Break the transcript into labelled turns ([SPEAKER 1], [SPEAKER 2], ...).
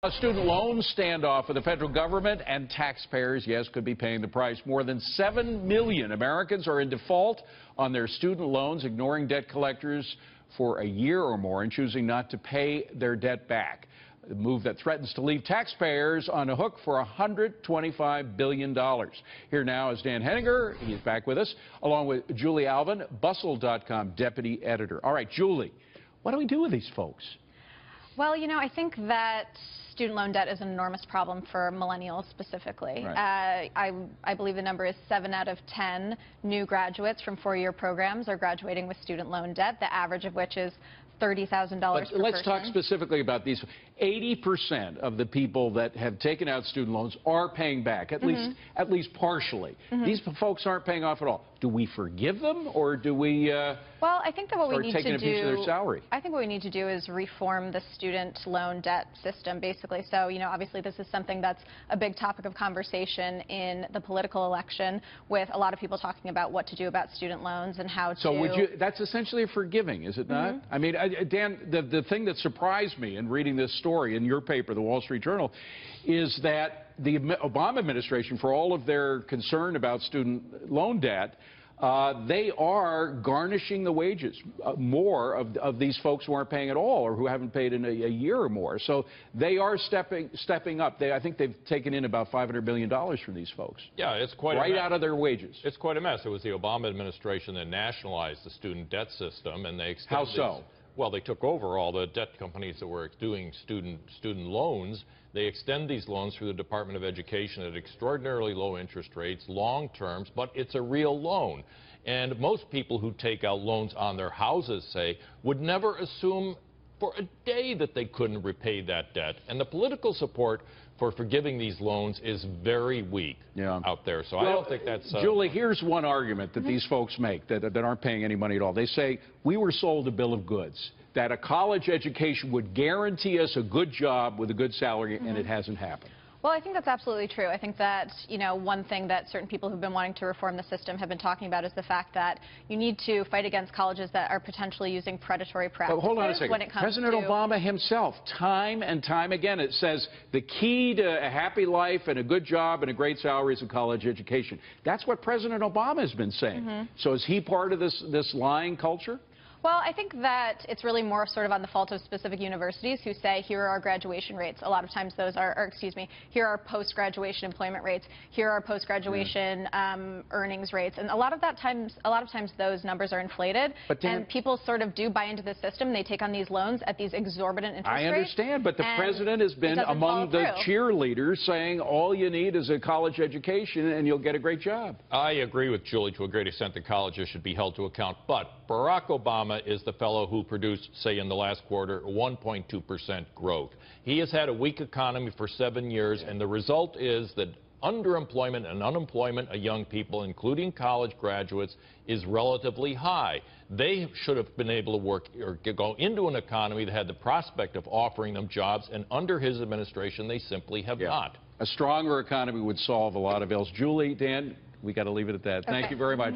[SPEAKER 1] A student loan standoff with the federal government and taxpayers, yes, could be paying the price. More than 7 million Americans are in default on their student loans, ignoring debt collectors for a year or more and choosing not to pay their debt back. A move that threatens to leave taxpayers on a hook for $125 billion. Here now is Dan Henninger. He's back with us, along with Julie Alvin, Bustle.com deputy editor. All right, Julie, what do we do with these folks?
[SPEAKER 2] Well, you know, I think that student loan debt is an enormous problem for millennials specifically.
[SPEAKER 1] Right.
[SPEAKER 2] I believe the number is 7 out of 10 new graduates from four-year programs are graduating with student loan debt, the average of which is $30,000 per person.
[SPEAKER 1] Let's talk specifically about these. 80% of the people that have taken out student loans are paying back, at least partially. These folks aren't paying off at all. Do we forgive them, or do we
[SPEAKER 2] well, I think that what we need
[SPEAKER 1] taking
[SPEAKER 2] to
[SPEAKER 1] a piece of their salary?
[SPEAKER 2] I think what we need to do is reform the student loan debt system, basically. So, you know, obviously this is something that's a big topic of conversation in the political election, with a lot of people talking about what to do about student loans and how to...
[SPEAKER 1] So would you, that's essentially a forgiving, is it not? I mean, Dan, the thing that surprised me in reading this story in your paper, the Wall Street Journal, is that the Obama administration, for all of their concern about student loan debt, they are garnishing the wages more of these folks who aren't paying at all, or who haven't paid in a year or more. So they are stepping up. I think they've taken in about $500 million from these folks.
[SPEAKER 3] Yeah, it's quite
[SPEAKER 1] right out of their wages.
[SPEAKER 3] It's quite a mess. It was the Obama administration that nationalized the student debt system, and they extended.
[SPEAKER 1] How so?
[SPEAKER 3] Well, they took over all the debt companies that were doing student loans. They extend these loans through the Department of Education at extraordinarily low interest rates, long terms, but it's a real loan. And most people who take out loans on their houses, say, would never assume for a day that they couldn't repay that debt. And the political support for forgiving these loans is very weak out there. So I don't think that's...
[SPEAKER 1] Julie, here's one argument that these folks make that aren't paying any money at all. They say, we were sold a bill of goods, that a college education would guarantee us a good job with a good salary, and it hasn't happened.
[SPEAKER 2] Well, I think that's absolutely true. I think that, you know, one thing that certain people who've been wanting to reform the system have been talking about is the fact that you need to fight against colleges that are potentially using predatory practices.
[SPEAKER 1] But hold on a second.
[SPEAKER 2] When it comes
[SPEAKER 1] President Obama himself, time and time again, it says the key to a happy life and a good job and a great salary is a college education. That's what President Obama has been saying. So is he part of this lying culture?
[SPEAKER 2] Well, I think that it's really more sort of on the fault of specific universities who say, here are our graduation rates. A lot of times those are, or excuse me, here are post-graduation employment rates. Here are post-graduation earnings rates. And a lot of times those numbers are inflated. But and people sort of do buy into the system. They take on these loans at these exorbitant interest rates.
[SPEAKER 1] I understand, but the president has been among the cheerleaders saying all you need is a college education and you'll get a great job.
[SPEAKER 3] I agree with Julie to a great extent that colleges should be held to account. But Barack Obama is the fellow who produced, say, in the last quarter, 1.2% growth. He has had a weak economy for 7 years, and the result is that underemployment and unemployment of young people, including college graduates, is relatively high. They should have been able to work or go into an economy that had the prospect of offering them jobs, and under his administration, they simply have not.
[SPEAKER 1] A stronger economy would solve a lot of ills. Julie, Dan, we got to leave it at that. Thank you very much.